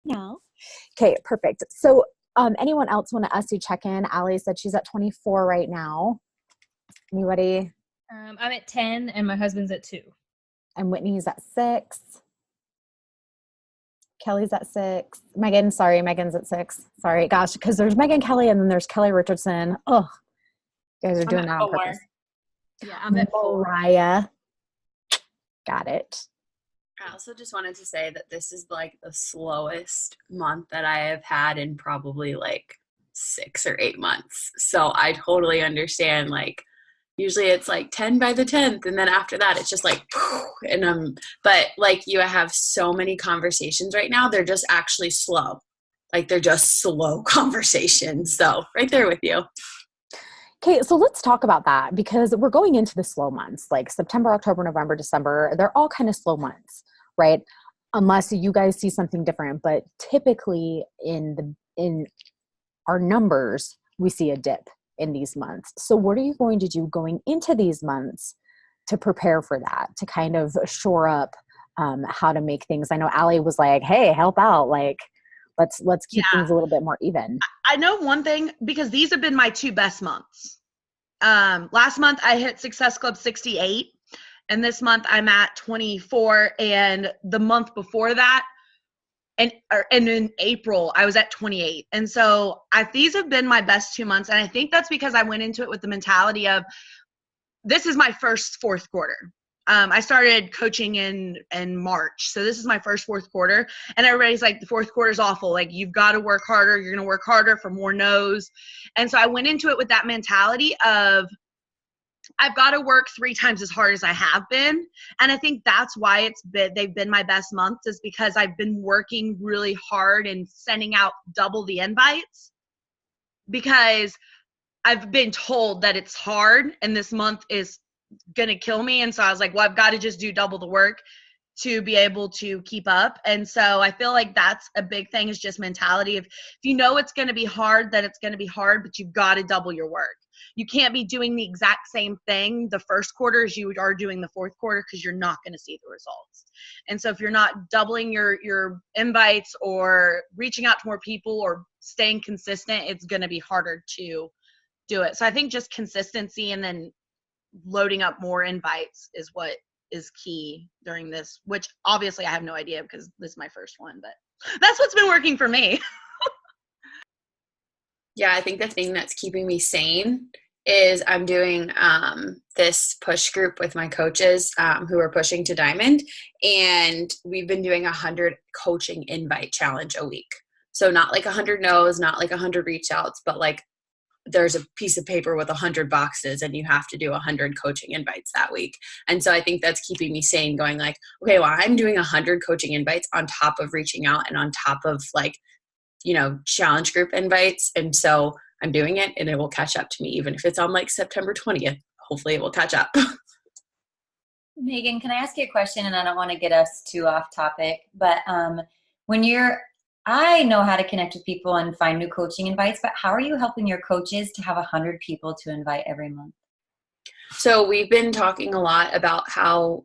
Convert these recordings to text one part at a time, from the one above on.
now. Okay, perfect. So anyone else want to SC check in? Allie said she's at 24 right now. Anybody? I'm at 10 and my husband's at 2. And Whitney's at 6. Kelly's at 6. Megan's at 6. Sorry, gosh, because there's Megan Kelly and then there's Kelly Richardson. Oh, you guys are doing that on purpose. Yeah, I'm at 4. Mariah. Got it. I also just wanted to say that this is like the slowest month that I have had in probably like 6 or 8 months. So I totally understand, like, usually it's like 10 by the 10th. And then after that, it's just like, but like you have so many conversations right now. They're just actually slow. Like they're just slow conversations. So right there with you. Okay, so let's talk about that because we're going into the slow months, like September, October, November, December. They're all kind of slow months, right? Unless you guys see something different. But typically in our numbers, we see a dip in these months. So what are you going to do going into these months to prepare for that, to kind of shore up how to make things? I know Allie was like, hey, help out. Like, let's keep things a little bit more even. I know one thing because these have been my 2 best months. Last month I hit Success Club 68 and this month I'm at 24, and the month before that and in April I was at 28. And so these have been my best 2 months, and I think that's because I went into it with the mentality of this is my first fourth quarter. I started coaching in March. So this is my first fourth quarter. And everybody's like, the fourth quarter is awful. Like, you've got to work harder. You're going to work harder for more no's. And so I went into it with that mentality of I've got to work 3 times as hard as I have been. And I think that's why they've been my best months, is because I've been working really hard and sending out double the invites, because I've been told that it's hard and this month is gonna kill me. And so I was like, well, I've got to just do double the work to be able to keep up. And so I feel like that's a big thing, is just mentality of, if you know it's going to be hard, then it's going to be hard, but you've got to double your work. You can't be doing the exact same thing the first quarter as you are doing the fourth quarter, because you're not going to see the results. And so if you're not doubling your invites or reaching out to more people or staying consistent, it's going to be harder to do it. So I think just consistency and then loading up more invites is what is key during this, which obviously I have no idea because this is my first one, but that's what's been working for me. Yeah, I think the thing that's keeping me sane is I'm doing this push group with my coaches who are pushing to Diamond, and we've been doing 100 coaching invite challenge a week. So not like 100 no's, not like 100 reach outs, but like there's a piece of paper with 100 boxes and you have to do 100 coaching invites that week. And so I think that's keeping me sane, going like, okay, well, I'm doing 100 coaching invites on top of reaching out and on top of like, you know, challenge group invites. And so I'm doing it and it will catch up to me, even if it's on like September 20th. Hopefully it will catch up. Megan, can I ask you a question? And I don't want to get us too off topic, but I know how to connect with people and find new coaching invites, but how are you helping your coaches to have 100 people to invite every month? So we've been talking a lot about how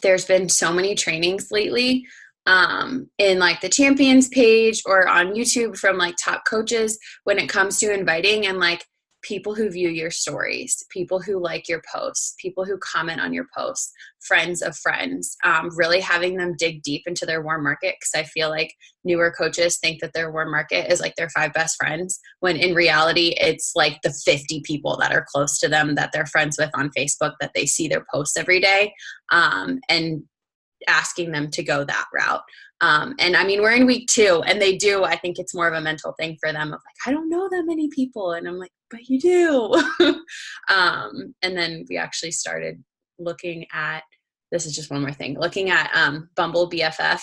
there's been so many trainings lately in like the champions page or on YouTube from like top coaches when it comes to inviting, and like people who view your stories, people who like your posts, people who comment on your posts, friends of friends, really having them dig deep into their warm market. Because I feel like newer coaches think that their warm market is like their 5 best friends, when in reality, it's like the 50 people that are close to them that they're friends with on Facebook, that they see their posts every day, and asking them to go that route. And I mean, we're in week 2 and they do, I think it's more of a mental thing for them of like, I don't know that many people. And I'm like, but you do. And then we actually started looking at, this is just one more thing, looking at Bumble BFF.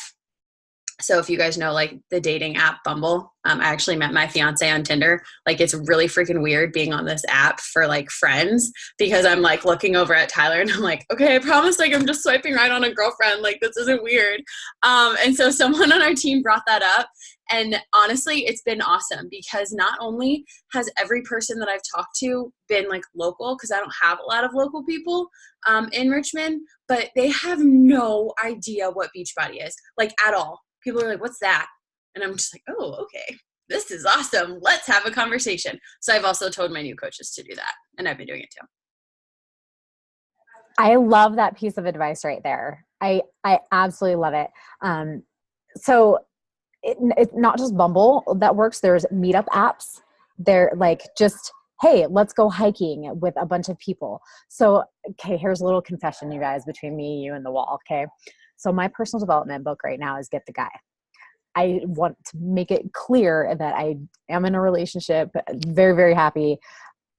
So if you guys know like the dating app Bumble, I actually met my fiance on Tinder. Like, it's really freaking weird being on this app for like friends, because I'm like looking over at Tyler and I'm like, okay, I promise, like I'm just swiping right on a girlfriend. Like, this isn't weird. And so someone on our team brought that up. And honestly, it's been awesome, because not only has every person that I've talked to been like local, because I don't have a lot of local people in Richmond, but they have no idea what Beachbody is, like at all. people are like, what's that? And I'm just like, oh, okay, this is awesome. Let's have a conversation. So I've also told my new coaches to do that, and I've been doing it too. I love that piece of advice right there. I absolutely love it. So it's not just Bumble that works. There's meetup apps. They're like just, hey, let's go hiking with a bunch of people. So, okay, here's a little confession, you guys, between me, you, and the wall. Okay. So my personal development book right now is Get the Guy. I want to make it clear that I am in a relationship, very, very happy.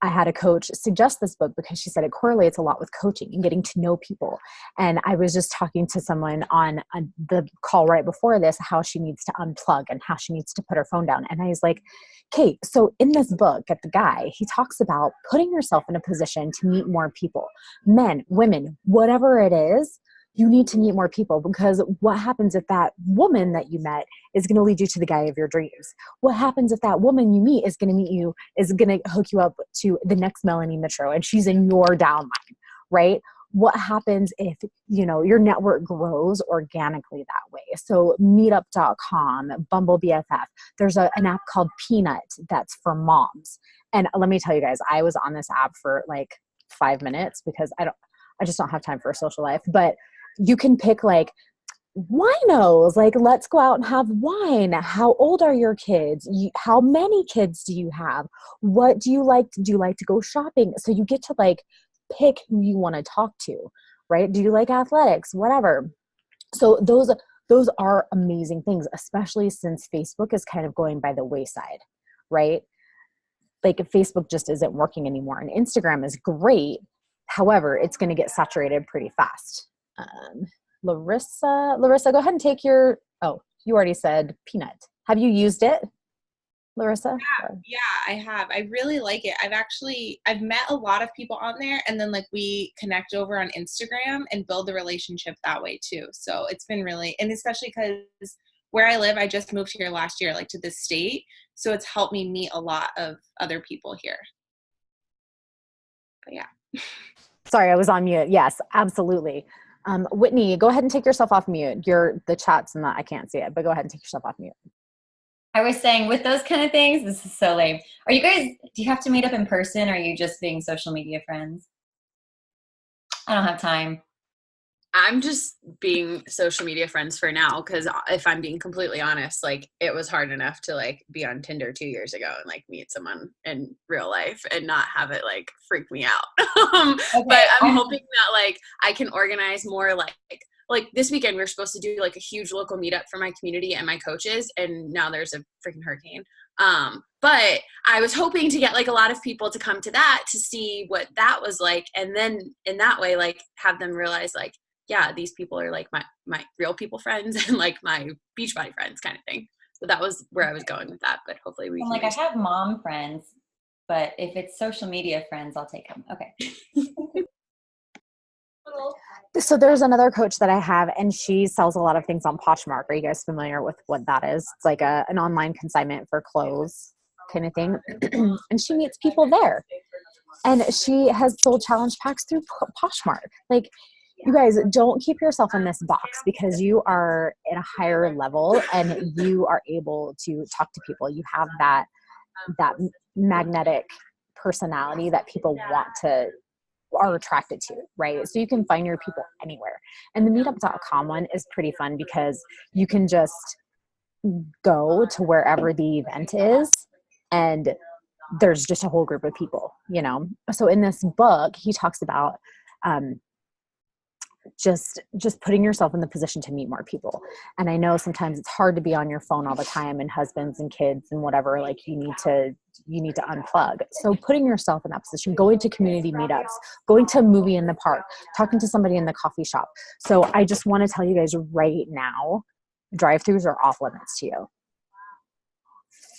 I had a coach suggest this book because she said it correlates a lot with coaching and getting to know people. And I was just talking to someone on the call right before this, how she needs to unplug and how she needs to put her phone down. And I was like, Kate, so in this book, Get the Guy, he talks about putting yourself in a position to meet more people, men, women, whatever it is. You need to meet more people, because what happens if that woman that you met is going to lead you to the guy of your dreams? What happens if that woman you meet is going to hook you up to the next Melanie Mitro and she's in your downline, right? What happens if, your network grows organically that way? So meetup.com, Bumble BFF, there's an app called Peanut that's for moms. And let me tell you guys, I was on this app for like 5 minutes because I just don't have time for a social life, but you can pick like winos, like let's go out and have wine. How old are your kids? How many kids do you have? What do you like? Do you like to go shopping? So you get to like pick who you want to talk to, right? Do you like athletics? Whatever. So those are amazing things, especially since Facebook is kind of going by the wayside, right? Like Facebook just isn't working anymore, and Instagram is great. However, it's going to get saturated pretty fast. Larissa, go ahead and take you already said Peanut. Have you used it, Larissa? Yeah, I have. I really like it. I've met a lot of people on there, and then like we connect over on Instagram and build the relationship that way too. So it's been really, and especially because where I live, I just moved here last year, like to this state. So it's helped me meet a lot of other people here. But yeah. Sorry, I was on mute. Yes, absolutely. Whitney, go ahead and take yourself off mute. The chat's and I can't see it, but go ahead and take yourself off mute. I was saying with those kind of things, this is so lame. Do you have to meet up in person, or are you just being social media friends? I don't have time. I'm just being social media friends for now, because if I'm being completely honest, like it was hard enough to like be on Tinder 2 years ago and like meet someone in real life and not have it like freak me out. Okay. But I'm hoping that like I can organize more like this weekend we were supposed to do like a huge local meetup for my community and my coaches, and now there's a freaking hurricane. But I was hoping to get like a lot of people to come to that to see what that was like, and then in that way like have them realize like, yeah, these people are like my real people friends and like my Beachbody friends kind of thing. So that was where I was going with that, but hopefully we can. I have mom friends, but if it's social media friends, I'll take them. Okay. So there's another coach that I have, and she sells a lot of things on Poshmark. Are you guys familiar with what that is? It's like an online consignment for clothes kind of thing. And she meets people there. And she has sold challenge packs through Poshmark. Like, you guys, don't keep yourself in this box, because you are at a higher level and you are able to talk to people. You have that magnetic personality that people are attracted to, right? So you can find your people anywhere. And the meetup.com one is pretty fun because you can just go to wherever the event is and there's just a whole group of people, So in this book, he talks about just putting yourself in the position to meet more people. And I know sometimes it's hard to be on your phone all the time, and husbands and kids and whatever, like you need to unplug. So putting yourself in that position, going to community meetups, going to a movie in the park, talking to somebody in the coffee shop. So I just want to tell you guys right now, drive-thrus are off limits to you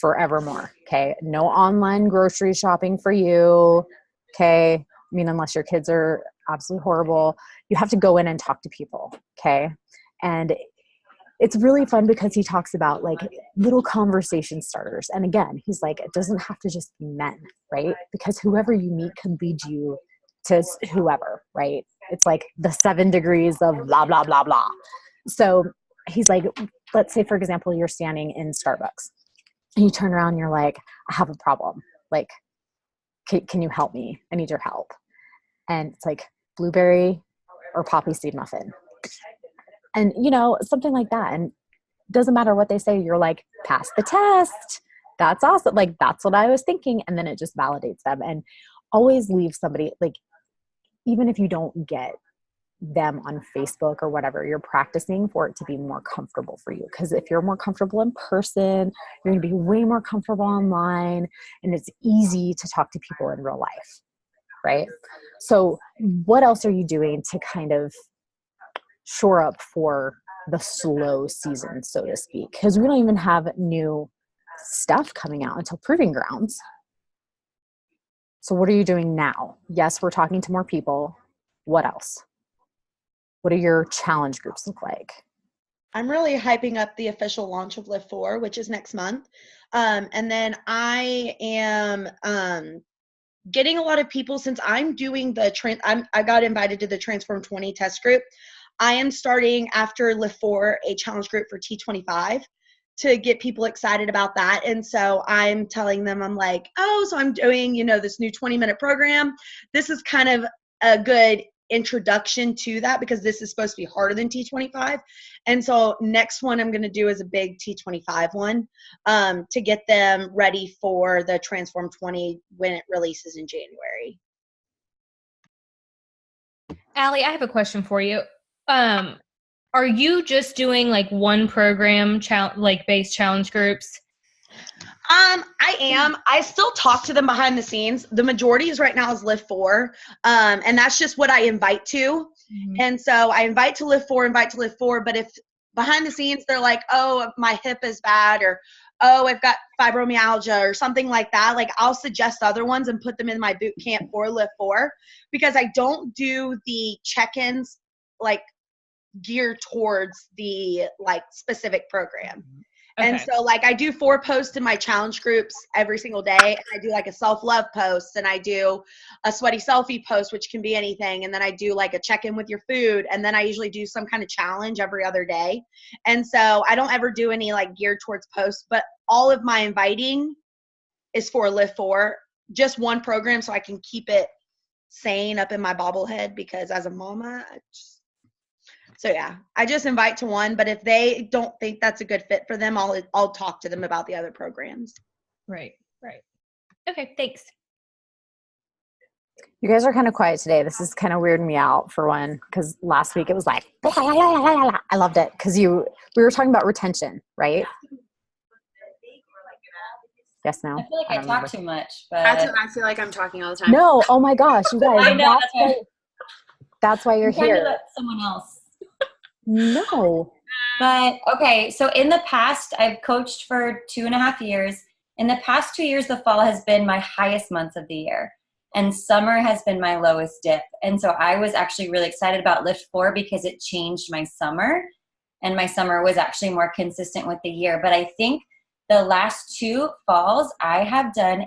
forevermore. Okay. No online grocery shopping for you. Okay. I mean, unless your kids are absolutely horrible, you have to go in and talk to people. Okay. And it's really fun because he talks about like little conversation starters. And again, he's like, it doesn't have to just be men, right? Because whoever you meet can lead you to whoever, right? It's like the 7 degrees of blah, blah, blah, blah. So he's like, let's say, for example, you're standing in Starbucks and you turn around and you're like, I have a problem. Like, can you help me? I need your help. And it's like blueberry or poppy seed muffin. And, something like that. And it doesn't matter what they say. You're like, pass the test. That's awesome. Like, that's what I was thinking. And then it just validates them. And always leave somebody, like, even if you don't get them on Facebook or whatever, you're practicing for it to be more comfortable for you. Because if you're more comfortable in person, you're going to be way more comfortable online, and it's easy to talk to people in real life, right? So what else are you doing to kind of shore up for the slow season, so to speak? Because we don't even have new stuff coming out until Proving Grounds. So what are you doing now? Yes, we're talking to more people. What else? What do your challenge groups look like? I'm really hyping up the official launch of Live 4, which is next month. And then I am getting a lot of people, since I'm doing I got invited to the Transform 20 test group. I am starting after Live 4 a challenge group for T25 to get people excited about that. And so I'm telling them, I'm like, so I'm doing, this new 20-minute program. This is kind of a good introduction to that, because this is supposed to be harder than T25. And so next one I'm going to do is a big T25 one, to get them ready for the Transform 20 when it releases in January. Allie, I have a question for you. Are you just doing like one program, base challenge groups? I am. I still talk to them behind the scenes. The majority is right now is Live 4. And that's just what I invite to. Mm-hmm. And so I invite to Live 4, but if behind the scenes they're like, oh, my hip is bad, or oh, I've got fibromyalgia or something like that, like I'll suggest other ones and put them in my boot camp for Live 4, because I don't do the check-ins like geared towards the like specific program. Okay. And so like I do 4 posts in my challenge groups every single day, and I do like a self-love post, and I do a sweaty selfie post, which can be anything, and then I do like a check-in with your food, and then I usually do some kind of challenge every other day. And so I don't ever do any like geared towards posts, but all of my inviting is for Live 4, just one program, so I can keep it sane up in my bobblehead, because as a mama, so yeah, I just invite to one, but if they don't think that's a good fit for them, I'll talk to them about the other programs. Right. Okay, thanks. You guys are kind of quiet today. This is kind of weirding me out, for one, because last week it was like, I loved it, because we were talking about retention, right? Yes, no? I feel like I talk too much, but That's what I feel like I'm talking all the time. No, oh my gosh, you guys. I know, that's why you're I'm trying here. to let someone else. No. But okay, so in the past, I've coached for 2.5 years. In the past 2 years, the fall has been my highest months of the year, and summer has been my lowest dip. And so I was actually really excited about Lift 4 because it changed my summer, and my summer was actually more consistent with the year. But I think the last 2 falls, I have done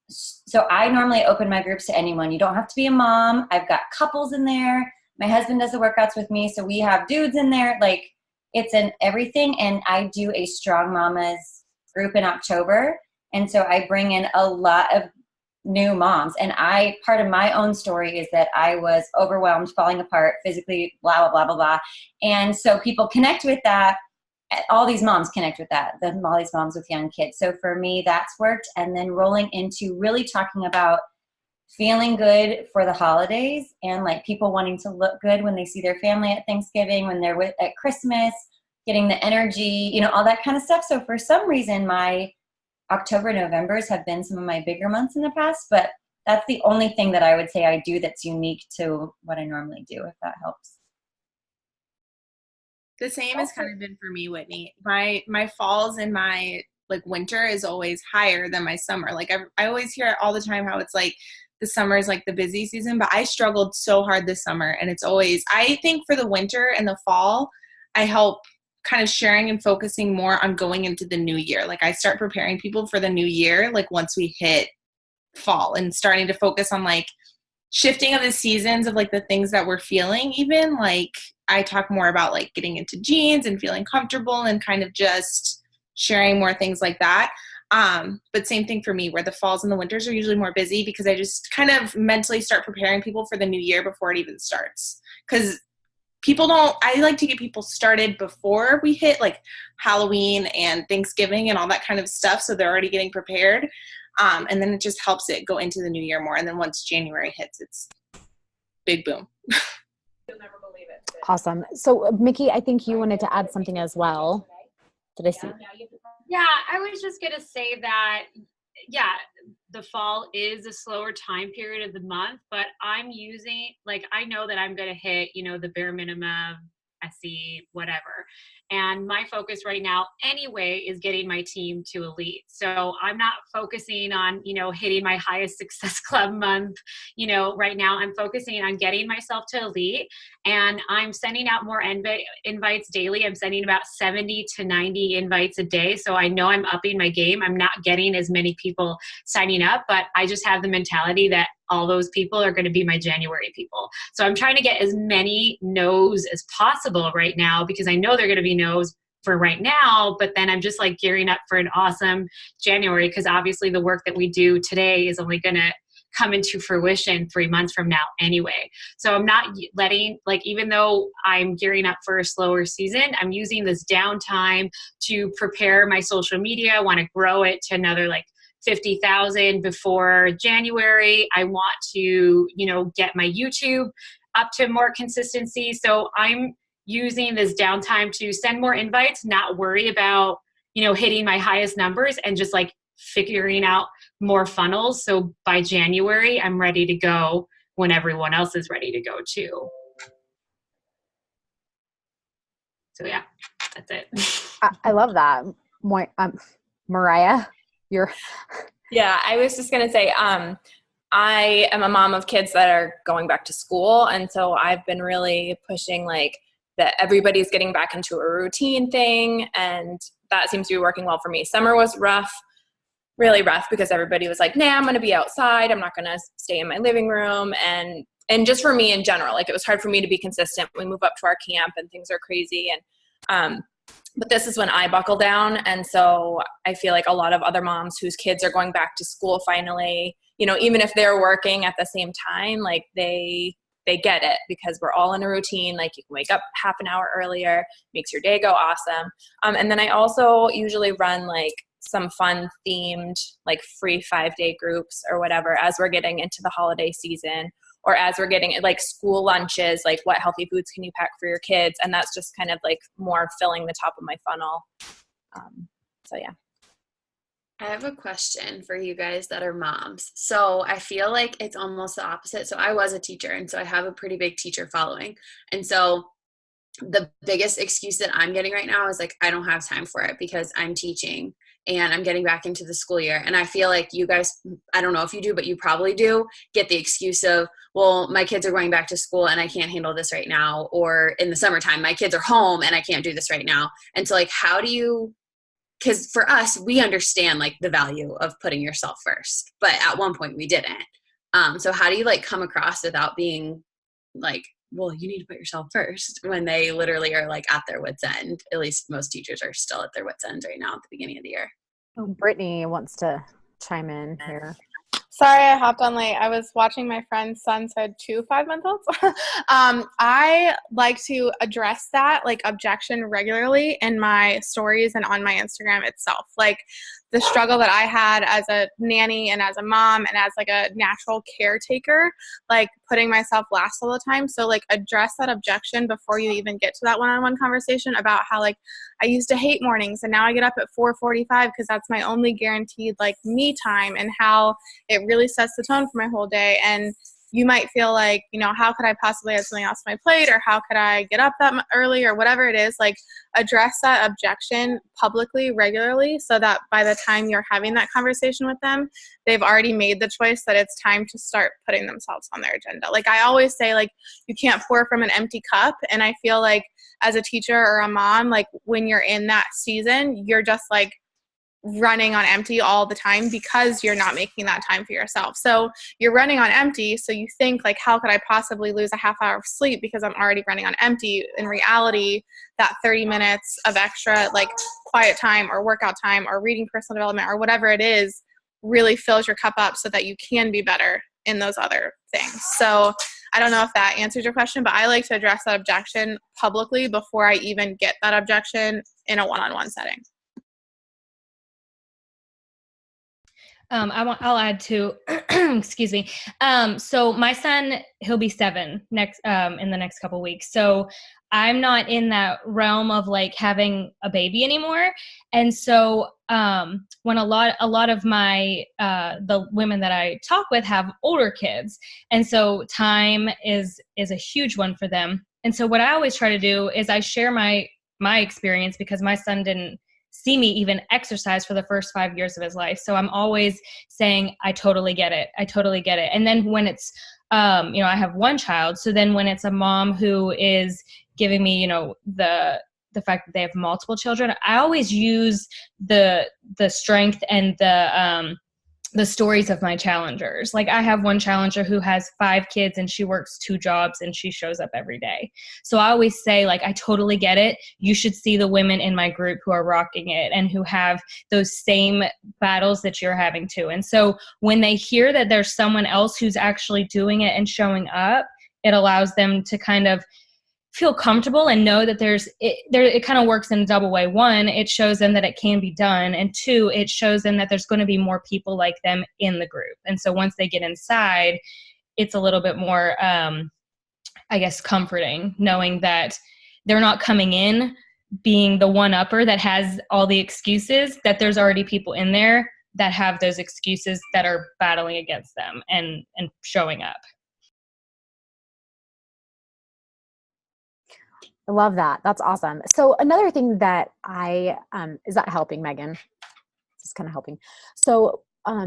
so I normally open my groups to anyone. You don't have to be a mom. I've got couples in there. My husband does the workouts with me, so we have dudes in there. Like, it's in everything. And I do a Strong Mamas group in October. And so I bring in a lot of new moms. And part of my own story is that I was overwhelmed, falling apart physically, blah, blah, blah, blah, blah. And so people connect with that. All these moms connect with that, all these moms with young kids. So for me, that's worked. And then rolling into really talking about feeling good for the holidays, and like people wanting to look good when they see their family at Thanksgiving, when they're at Christmas, getting the energy, all that kind of stuff. So for some reason, my October, Novembers have been some of my bigger months in the past, but that's the only thing that I would say I do that's unique to what I normally do, if that helps. The same has kind of been for me, Whitney. My falls and my like winter is always higher than my summer. Like I always hear it all the time how it's like the summer is like the busy season, but I struggled so hard this summer, and it's always, I think for the winter and the fall, I help kind of sharing and focusing more on going into the new year. Like I start preparing people for the new year, like once we hit fall, and starting to focus on like shifting of the seasons of like the things that we're feeling, even like I talk more about like getting into jeans and feeling comfortable and kind of just sharing more things like that. But same thing for me, where the falls and the winters are usually more busy because I just kind of mentally start preparing people for the new year before it even starts. Because I like to get people started before we hit like Halloween and Thanksgiving and all that kind of stuff. So they're already getting prepared. And then it just helps it go into the new year more. And then once January hits, it's big boom. You'll never believe it. Awesome. So Mickey, I think you wanted to add something as well. Did I see? Yeah, I was just going to say that, yeah, the fall is a slower time period of the month, but I'm using, like, I know that I'm going to hit, the bare minimum, SE, whatever. And my focus right now anyway is getting my team to elite. So I'm not focusing on, hitting my highest success club month. Right now I'm focusing on getting myself to elite, and I'm sending out more invites daily. I'm sending about 70 to 90 invites a day. So I know I'm upping my game. I'm not getting as many people signing up, but I just have the mentality that all those people are going to be my January people. So I'm trying to get as many no's as possible right now, because I know they're going to be no's for right now, but then I'm just like gearing up for an awesome January, because obviously the work that we do today is only going to come into fruition 3 months from now anyway. So I'm not letting, like, even though I'm gearing up for a slower season, I'm using this downtime to prepare my social media. I want to grow it to another like 50,000 before January. I want to, get my YouTube up to more consistency. So I'm using this downtime to send more invites, not worry about, hitting my highest numbers, and just like figuring out more funnels. So by January, I'm ready to go when everyone else is ready to go too. So yeah, that's it. I love that. Mariah, you're. Yeah, I was just going to say, I am a mom of kids that are going back to school. And so I've been really pushing like that everybody's getting back into a routine thing. And that seems to be working well for me. Summer was rough, really rough, because everybody was like, nah, I'm going to be outside. I'm not going to stay in my living room. And just for me in general, like it was hard for me to be consistent. We move up to our camp and things are crazy. And, but this is when I buckle down. And so I feel like a lot of other moms whose kids are going back to school finally, even if they're working at the same time, like they get it, because we're all in a routine. Like you can wake up half an hour earlier, makes your day go awesome. And then I also usually run like some fun themed, like free 5-day groups or whatever, as we're getting into the holiday season, or as we're getting like school lunches, like what healthy foods can you pack for your kids? And that's just kind of like more filling the top of my funnel. So yeah. I have a question for you guys that are moms. So I feel like it's almost the opposite. So I was a teacher, and so I have a pretty big teacher following. And so the biggest excuse that I'm getting right now is like, I don't have time for it because I'm teaching and I'm getting back into the school year. And I feel like you guys, I don't know if you do, but you probably do get the excuse of, well, my kids are going back to school and I can't handle this right now. Or in the summertime, my kids are home and I can't do this right now. And so like, how do you, because for us, we understand like the value of putting yourself first, but at one point we didn't. So how do you like come across without being like, well, you need to put yourself first, when they literally are like at their wit's end? At least most teachers are still at their wit's end right now at the beginning of the year. Oh, Brittany wants to chime in here. Sorry, I hopped on late. I was watching my friend's son, so I had 2 5-month-olds. I like to address that like objection regularly in my stories and on my Instagram itself. Like the struggle that I had as a nanny and as a mom and as like a natural caretaker, like putting myself last all the time. So like address that objection before you even get to that one-on-one conversation about how like I used to hate mornings and now I get up at 4:45 because that's my only guaranteed like me time, and how it really sets the tone for my whole day. And you might feel like, how could I possibly add something else to my plate, or how could I get up that early, or whatever it is. Like address that objection publicly, regularly, so that by the time you're having that conversation with them, they've already made the choice that it's time to start putting themselves on their agenda. Like I always say, like you can't pour from an empty cup. And I feel like as a teacher or a mom, like when you're in that season, you're just like running on empty all the time because you're not making that time for yourself. So you're running on empty. So you think like, how could I possibly lose a half hour of sleep because I'm already running on empty? In reality, that 30 minutes of extra like quiet time or workout time or reading personal development or whatever it is really fills your cup up so that you can be better in those other things. So I don't know if that answers your question, but I like to address that objection publicly before I even get that objection in a one-on-one setting. I'll add to, excuse me. So my son, he'll be 7 next, in the next couple weeks. So I'm not in that realm of like having a baby anymore. And so, when a lot of my, the women that I talk with have older kids. And so time is a huge one for them. And so what I always try to do is I share my experience because my son didn't see me even exercise for the first 5 years of his life. So I'm always saying, I totally get it. I totally get it. And then when it's, I have one child. So then when it's a mom who is giving me, the fact that they have multiple children, I always use the strength and the stories of my challengers. Like I have one challenger who has 5 kids and she works 2 jobs and she shows up every day. So I always say like, I totally get it. You should see the women in my group who are rocking it and who have those same battles that you're having too. And so when they hear that there's someone else who's actually doing it and showing up, it allows them to kind of feel comfortable and know that it kind of works in a double way. 1, it shows them that it can be done. And 2, it shows them that there's going to be more people like them in the group. And so once they get inside, it's a little bit more, comforting knowing that they're not coming in being the one-upper that has all the excuses, that there's already people in there that have those excuses that are battling against them and showing up. I love that. That's awesome. So another thing that is that helping, Megan? This is kind of helping. So, how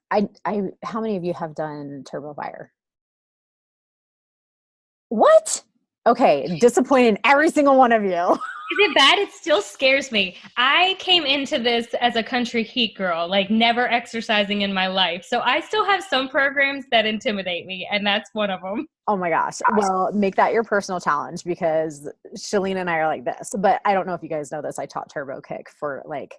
many of you have done Turbo Fire? What? Okay. Disappointed in every single one of you. Is it bad? It still scares me. I came into this as a country heat girl, like never exercising in my life. So I still have some programs that intimidate me, and that's one of them. Oh my gosh. Well, make that your personal challenge because Shalene and I are like this. But I don't know if you guys know this. I taught Turbo Kick for like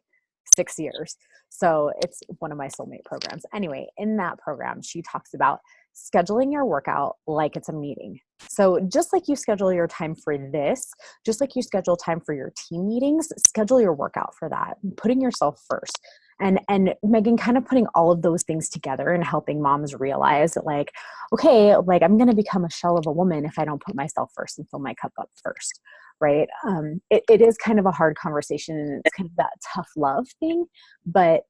6 years. So it's one of my soulmate programs. Anyway, in that program, she talks about scheduling your workout like it's a meeting. So just like you schedule your time for this, just like you schedule time for your team meetings, schedule your workout for that, putting yourself first. And Megan, kind of putting all of those things together and helping moms realize that like, okay, like I'm going to become a shell of a woman if I don't put myself first and fill my cup up first. Right. It is kind of a hard conversation and it's kind of that tough love thing. But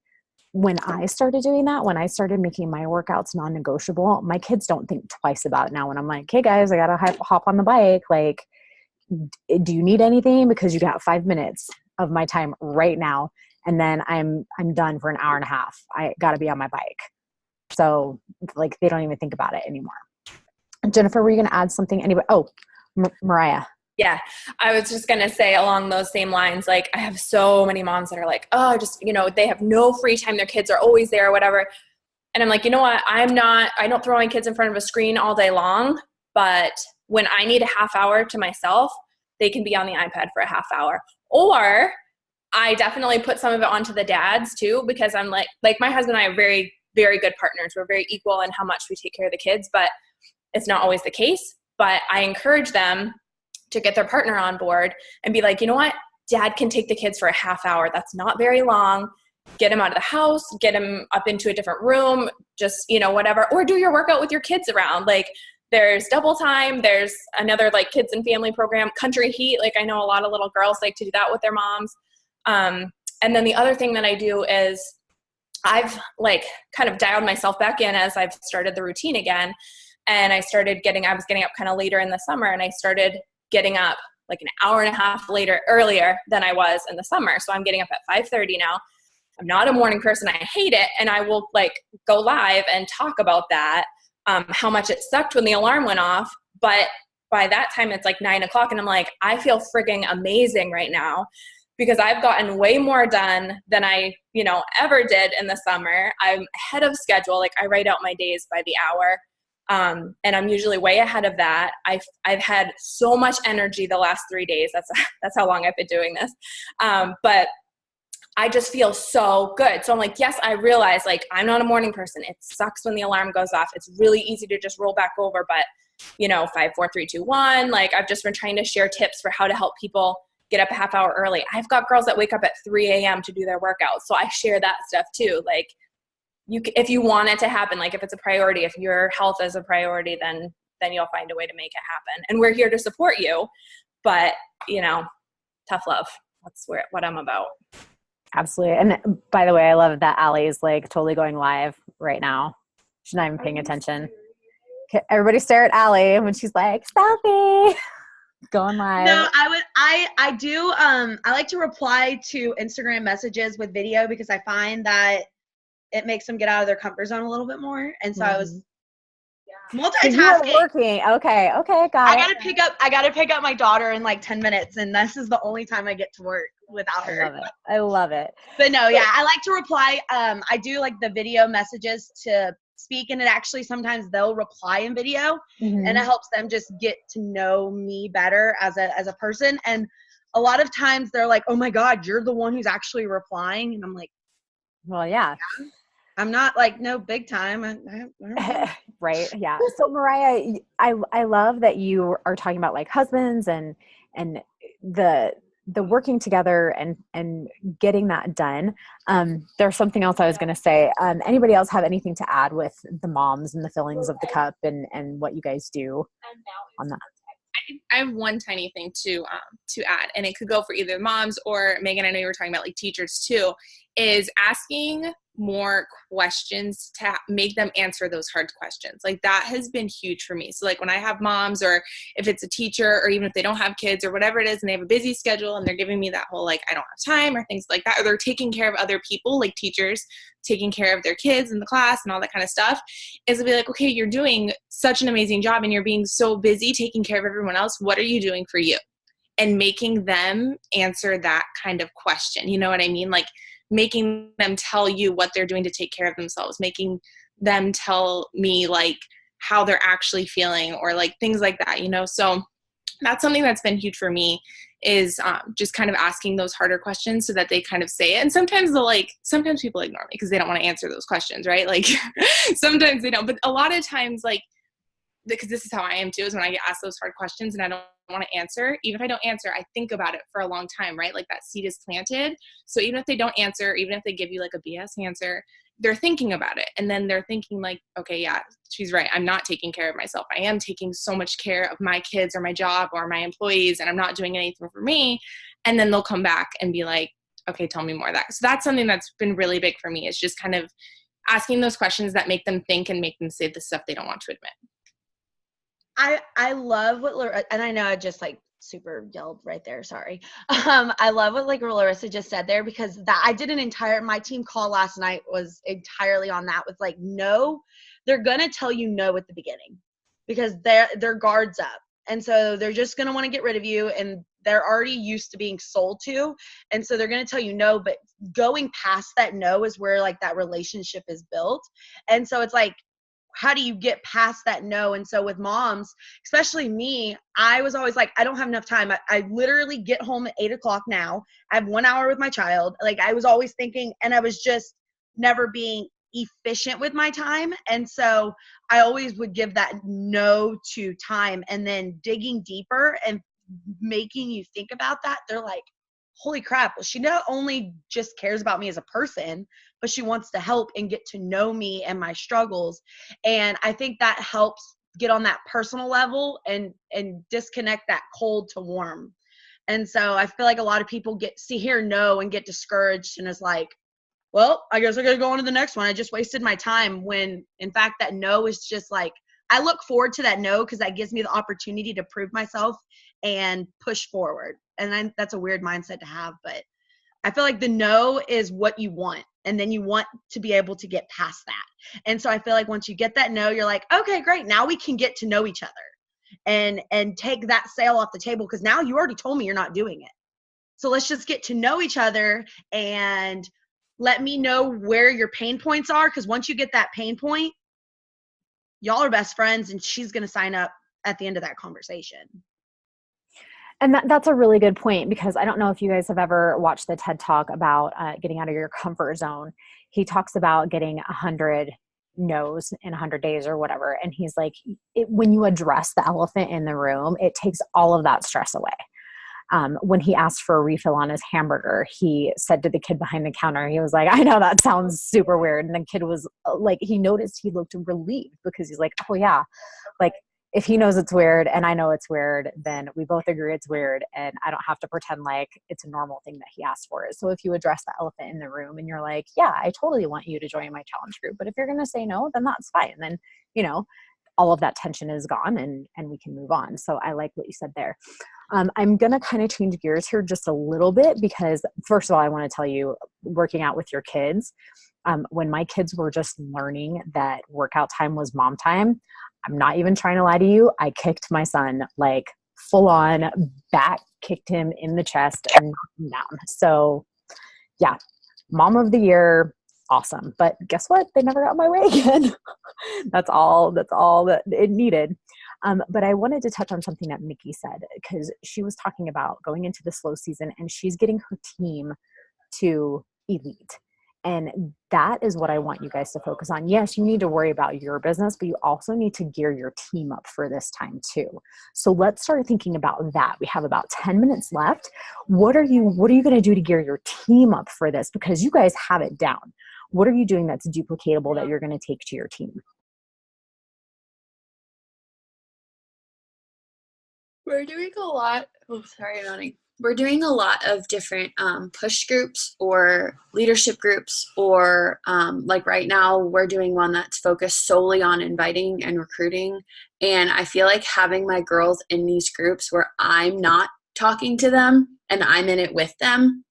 when I started doing that, when I started making my workouts non-negotiable, my kids don't think twice about it now. When I'm like, hey guys, I got to hop on the bike. Like, do you need anything? Because you got 5 minutes of my time right now. And then I'm done for an hour and a half. I got to be on my bike. So like, they don't even think about it anymore. Jennifer, were you going to add something? Anybody? Oh, Mariah. Yeah, I was just going to say along those same lines, like I have so many moms that are like, oh, just, they have no free time. Their kids are always there or whatever. And I'm like, you know what? I don't throw my kids in front of a screen all day long, but when I need a half hour to myself, they can be on the iPad for a half hour. Or I definitely put some of it onto the dads too, because I'm like my husband and I are very, very good partners. We're very equal in how much we take care of the kids, but it's not always the case. But I encourage them to get their partner on board and be like, you know what? Dad can take the kids for a half hour. That's not very long. Get him out of the house, get him up into a different room, just, whatever, or do your workout with your kids around. Like there's double time. There's another like kids and family program, Country Heat. Like I know a lot of little girls like to do that with their moms. And then the other thing that I do is I've like kind of dialed myself back in as I've started the routine again. And I was getting up kind of later in the summer and I started getting up like an hour and a half earlier than I was in the summer. So I'm getting up at 5:30 now. I'm not a morning person. I hate it. And I will like go live and talk about that, how much it sucked when the alarm went off. But by that time it's like 9 o'clock and I'm like, I feel frigging amazing right now. because I've gotten way more done than I, ever did in the summer. I'm ahead of schedule. Like I write out my days by the hour. And I'm usually way ahead of that. I've had so much energy the last 3 days. That's how long I've been doing this. But I just feel so good. So I'm like, yes, I realize like I'm not a morning person. It sucks when the alarm goes off. It's really easy to just roll back over, but 5, 4, 3, 2, 1. Like I've just been trying to share tips for how to help people get up a half hour early. I've got girls that wake up at 3 a.m. to do their workouts. So I share that stuff too. Like if you want it to happen, like if it's a priority, if your health is a priority, then you'll find a way to make it happen. And we're here to support you, but tough love. That's what I'm about. Absolutely. And by the way, I love that Allie is like totally going live right now. She's not even paying attention. Everybody stare at Allie when she's like, selfie, going live. No, I do. I like to reply to Instagram messages with video because I find that it makes them get out of their comfort zone a little bit more. And so I was multitasking. You were working. Okay. Got it. I gotta pick up my daughter in like 10 minutes, and this is the only time I get to work without her. I love it. But no, yeah, I like to reply. I do like the video messages to speak, and it actually sometimes they'll reply in video, and it helps them just get to know me better as a person. And a lot of times they're like, "Oh my God, you're the one who's actually replying," and I'm like, "Well, yeah." I'm not like no big time. Right. Yeah. So Mariah, I love that you are talking about like husbands and the working together and getting that done. There's something else I was going to say. Anybody else have anything to add with the moms and the fillings of the cup and what you guys do on that? I have one tiny thing to add, and it could go for either moms or Megan. I know you were talking about like teachers too, is asking more questions to make them answer those hard questions. Like that has been huge for me. So like when I have moms, or if it's a teacher, or even if they don't have kids or whatever it is, and they have a busy schedule and they're giving me that whole, like, I don't have time or things like that, or they're taking care of other people, like teachers taking care of their kids in the class and all that kind of stuff, is to be like, okay, you're doing such an amazing job and you're being so busy taking care of everyone else. What are you doing for you? And making them answer that kind of question. You know what I mean? Like making them tell you what they're doing to take care of themselves, making them tell me like how they're actually feeling, or like things like that, So that's something that's been huge for me, is just kind of asking those harder questions so that they kind of say it. And sometimes sometimes people ignore me because they don't want to answer those questions, right? Like sometimes they don't, but a lot of times, like, because this is how I am too, is when I get asked those hard questions and I don't want to answer, even if I don't answer, I think about it for a long time, right? Like that seed is planted. So even if they don't answer, even if they give you like a BS answer, they're thinking about it. And then they're thinking like, okay, yeah, she's right. I'm not taking care of myself. I am taking so much care of my kids or my job or my employees, and I'm not doing anything for me. And then they'll come back and be like, okay, tell me more of that. So that's something that's been really big for me, is just kind of asking those questions that make them think and make them say the stuff they don't want to admit. I love what, and I know I just like super yelled right there. Sorry. I love what like Larissa just said there, because that I did my team call last night was entirely on that, with like, no, they're going to tell you no at the beginning because their guard's up. And so they're just going to want to get rid of you, and they're already used to being sold to. And so they're going to tell you no, but going past that no is where like that relationship is built. And so it's like, how do you get past that no? And so with moms, especially me, I was always like, I don't have enough time. I literally get home at 8:00 now. I have 1 hour with my child. Like I was always thinking, and I was just never being efficient with my time. And so I always would give that no to time, and then digging deeper and making you think about that. They're like, holy crap, she not only just cares about me as a person, but she wants to help and get to know me and my struggles. And I think that helps get on that personal level and disconnect that cold to warm. And so I feel like a lot of people hear no and get discouraged, and is like, well, I guess I gotta go on to the next one. I just wasted my time, when in fact that no is just like, I look forward to that no because that gives me the opportunity to prove myself and push forward. And that's a weird mindset to have, but I feel like the no is what you want, and then you want to be able to get past that. And so I feel like once you get that no, you're like, okay, great. Now we can get to know each other and take that sale off the table, because now you already told me you're not doing it. So let's just get to know each other and let me know where your pain points are. Because once you get that pain point, y'all are best friends, and she's going to sign up at the end of that conversation. And that's a really good point, because I don't know if you guys have ever watched the TED Talk about getting out of your comfort zone. He talks about getting 100 no's in 100 days or whatever. And he's like, when you address the elephant in the room, it takes all of that stress away. When he asked for a refill on his hamburger, he said to the kid behind the counter, he was like, I know that sounds super weird. And the kid was like, he noticed, he looked relieved, because he's like, oh yeah, like, if he knows it's weird and I know it's weird, then we both agree it's weird, and I don't have to pretend like it's a normal thing that he asked for it. So if you address the elephant in the room and you're like, yeah, I totally want you to join my challenge group, but if you're going to say no, then that's fine. Then, all of that tension is gone, and we can move on. So I like what you said there. I'm going to kind of change gears here just a little bit, because first of all, I want to tell you, working out with your kids, when my kids were just learning that workout time was mom time, I'm not even trying to lie to you, I kicked my son, like full on back, kicked him in the chest and knocked him down. So yeah, mom of the year, awesome. But guess what? They never got my way again. That's all that it needed. But I wanted to touch on something that Mickey said, because she was talking about going into the slow season and she's getting her team to elite. And that is what I want you guys to focus on. Yes, you need to worry about your business, but you also need to gear your team up for this time too. So let's start thinking about that. We have about 10 minutes left. What are you going to do to gear your team up for this? Because you guys have it down. What are you doing that's duplicatable that you're going to take to your team? We're doing a lot. Oh, sorry, Melanie. We're doing a lot of different push groups or leadership groups, or like right now we're doing one that's focused solely on inviting and recruiting. And I feel like having my girls in these groups where I'm not talking to them and I'm in it with them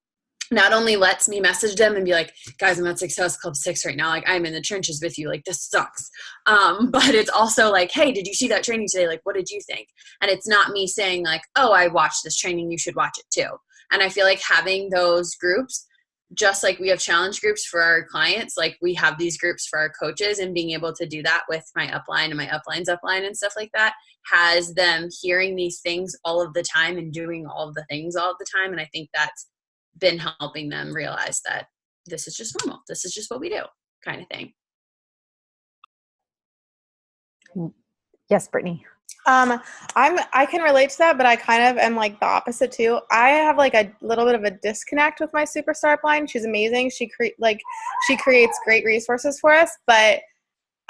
not only lets me message them and be like, guys, I'm at Success Club 6 right now. Like, I'm in the trenches with you. Like, this sucks. But it's also like, hey, did you see that training today? Like, what did you think? And it's not me saying like, oh, I watched this training, you should watch it too. And I feel like having those groups, just like we have challenge groups for our clients, like we have these groups for our coaches, and being able to do that with my upline and my upline's upline and stuff like that has them hearing these things all of the time and doing all of the things all of the time. And I think that's been helping them realize that this is just normal. This is just what we do, kind of thing. Yes, Brittany. I can relate to that, but I kind of am like the opposite too. I have like a little bit of a disconnect with my superstar upline. She's amazing. She creates great resources for us, but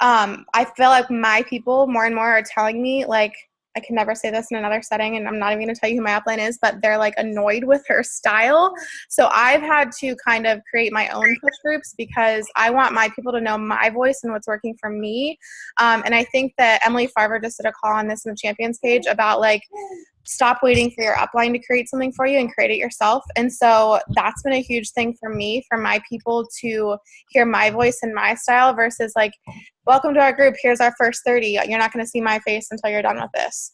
I feel like my people more and more are telling me, like, I can never say this in another setting, and I'm not even going to tell you who my upline is, but they're like annoyed with her style. So I've had to kind of create my own push groups, because I want my people to know my voice and what's working for me. And I think that Emily Farver just did a call on this in the Champions page about like, stop waiting for your upline to create something for you and create it yourself. And so that's been a huge thing for me, for my people to hear my voice and my style, versus like, welcome to our group, here's our first 30. You're not going to see my face until you're done with this.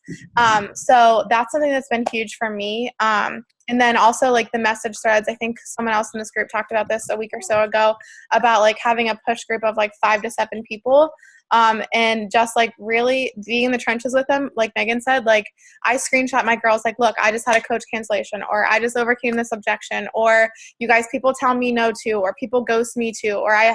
So that's something that's been huge for me. And then also like the message threads, I think someone else in this group talked about this a week or so ago, about like having a push group of like 5 to 7 people. And just like really being in the trenches with them, like Megan said, like I screenshot my girls, like, look, I just had a coach cancellation, or I just overcame this objection, or you guys, people tell me no to, or people ghost me to, or I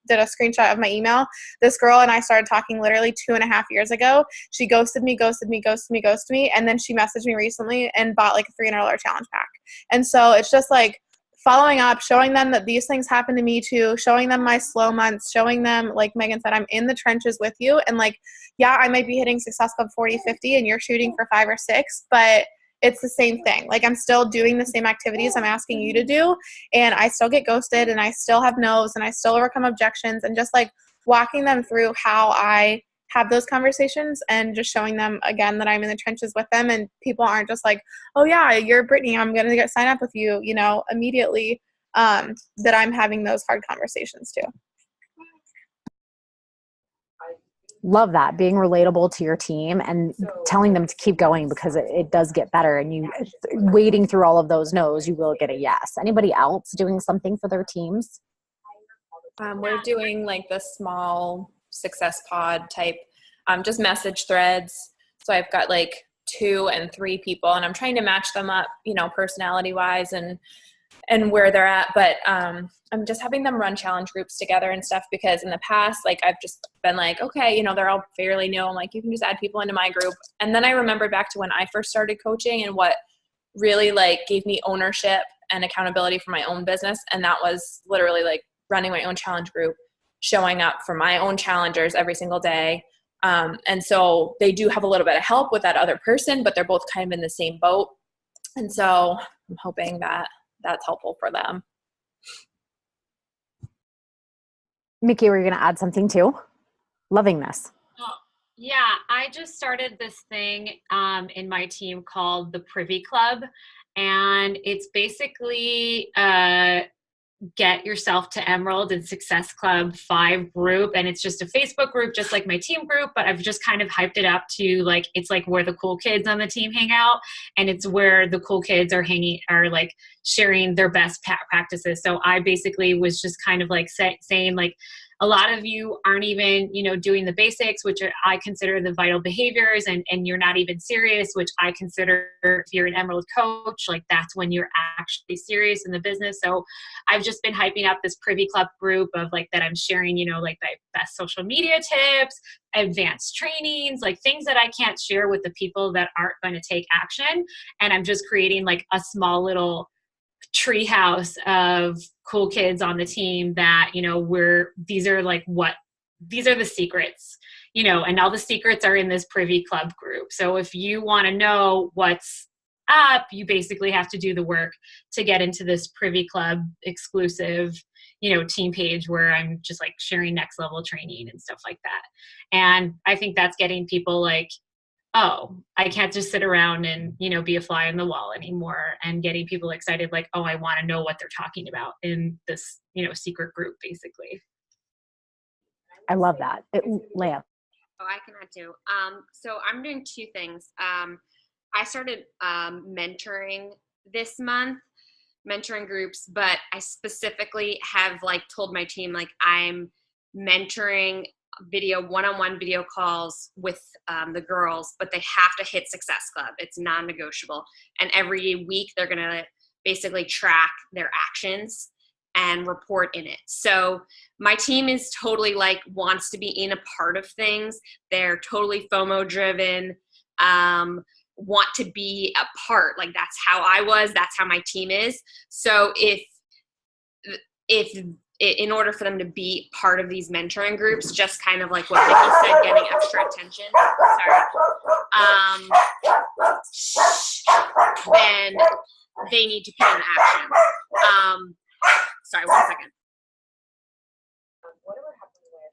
did a screenshot of my email. This girl and I started talking literally 2.5 years ago. She ghosted me. And then she messaged me recently and bought like a $300 challenge pack. And so it's just like, following up, showing them that these things happen to me too, showing them my slow months, showing them, like Megan said, I'm in the trenches with you. And like, yeah, I might be hitting Success Club 40, 50 and you're shooting for 5 or 6, but it's the same thing. Like I'm still doing the same activities I'm asking you to do, and I still get ghosted, and I still have no's, and I still overcome objections, and just like walking them through how I have those conversations, and just showing them again that I'm in the trenches with them, and people aren't just like, oh yeah, you're Brittany, I'm going to sign up with you, immediately, that I'm having those hard conversations too. Love that, being relatable to your team and telling them to keep going because it does get better, and you wading through all of those no's, you will get a yes. Anybody else doing something for their teams? We're doing like the small success pod type, just message threads. So I've got like 2 and 3 people, and I'm trying to match them up, personality wise and where they're at. But I'm just having them run challenge groups together and stuff, because in the past, like, I've just been like, okay, they're all fairly new. I'm like, you can just add people into my group. And then I remembered back to when I first started coaching and what really like gave me ownership and accountability for my own business. And that was literally like running my own challenge group, showing up for my own challengers every single day. And so they do have a little bit of help with that other person, but they're both kind of in the same boat. And so I'm hoping that that's helpful for them. Mickey, were you going to add something too? Loving this. Oh, yeah, I just started this thing in my team called the Privy Club. And it's basically Get Yourself to Emerald and Success Club 5 group. And it's just a Facebook group, just like my team group, but I've just kind of hyped it up to like, it's like where the cool kids on the team hang out. And it's where the cool kids are like sharing their best practices. So I basically was just kind of like saying like, a lot of you aren't even, doing the basics, which I consider the vital behaviors, and you're not even serious, which I consider, if you're an Emerald coach, like that's when you're actually serious in the business. So I've just been hyping up this Privy Club group of like that I'm sharing, like my best social media tips, advanced trainings, like things that I can't share with the people that aren't going to take action. And I'm just creating like a small little treehouse of cool kids on the team that, these are the secrets, and all the secrets are in this Privy Club group. So if you want to know what's up, you basically have to do the work to get into this Privy Club exclusive, team page where I'm just like sharing next level training and stuff like that. And I think that's getting people like, oh, I can't just sit around and, be a fly on the wall anymore, and getting people excited like, oh, I want to know what they're talking about in this, secret group, basically. I love that. Leah. Oh, I can add too. So I'm doing 2 things. I started mentoring this month, mentoring groups, but I specifically have like told my team, like I'm mentoring one-on-one video calls with the girls, but they have to hit Success Club. It's non-negotiable. And every week they're going to basically track their actions and report in it. So my team is totally like wants to be in a part of things. They're totally FOMO driven, want to be a part. Like that's how I was, that's how my team is. So if in order for them to be part of these mentoring groups, just kind of like what Nikki said, getting extra attention, then they need to put in action. Sorry, 1 second.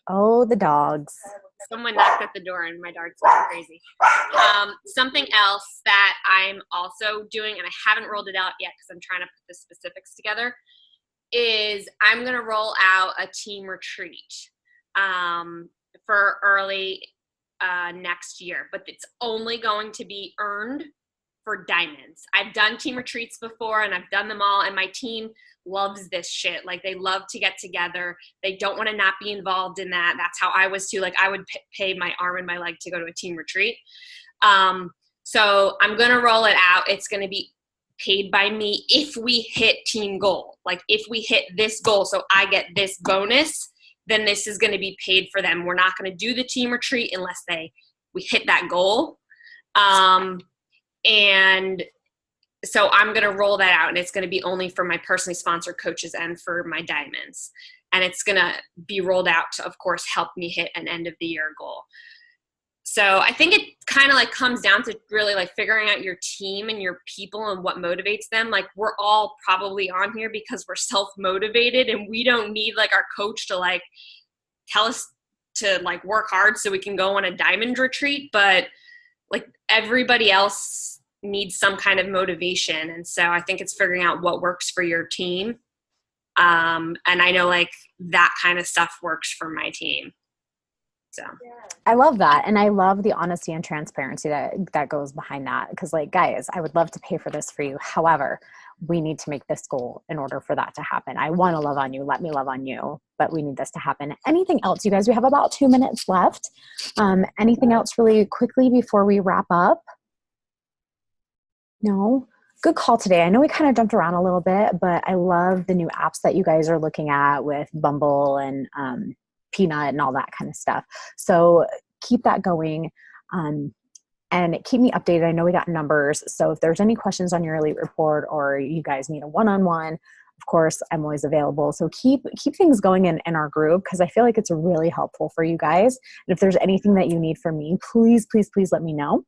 Oh, the dogs. Someone knocked at the door and my dog's going crazy. Something else that I'm also doing, and I haven't rolled it out yet because I'm trying to put the specifics together, is I'm going to roll out a team retreat for early next year, but it's only going to be earned for diamonds. I've done team retreats before and I've done them all, and my team loves this shit. Like they love to get together. They don't want to not be involved in that. That's how I was too. Like I would pay my arm and my leg to go to a team retreat. So I'm going to roll it out. It's going to be paid by me if we hit team goal. Like if we hit this goal, so I get this bonus, then this is going to be paid for them. We're not going to do the team retreat unless we hit that goal. And so I'm going to roll that out, and it's going to be only for my personally sponsored coaches and for my diamonds. And it's going to be rolled out to, of course, help me hit an end of the year goal. So I think it kind of like comes down to really like figuring out your team and your people and what motivates them. Like we're all probably on here because we're self-motivated, and we don't need like our coach to like tell us to like work hard so we can go on a diamond retreat. But like everybody else needs some kind of motivation. And so I think it's figuring out what works for your team. And I know like that kind of stuff works for my team. So I love that. And I love the honesty and transparency that goes behind that. Because, like, guys, I would love to pay for this for you. However, we need to make this goal in order for that to happen. I want to love on you. Let me love on you. But we need this to happen. Anything else, you guys? We have about 2 minutes left. Anything else really quickly before we wrap up? No? Good call today. I know we kind of jumped around a little bit, but I love the new apps that you guys are looking at with Bumble and Peanut and all that kind of stuff. So keep that going and keep me updated. I know we got numbers. So if there's any questions on your elite report or you guys need a one-on-one, of course, I'm always available. So keep things going in our group because I feel like it's really helpful for you guys. And if there's anything that you need from me, please, please, please let me know.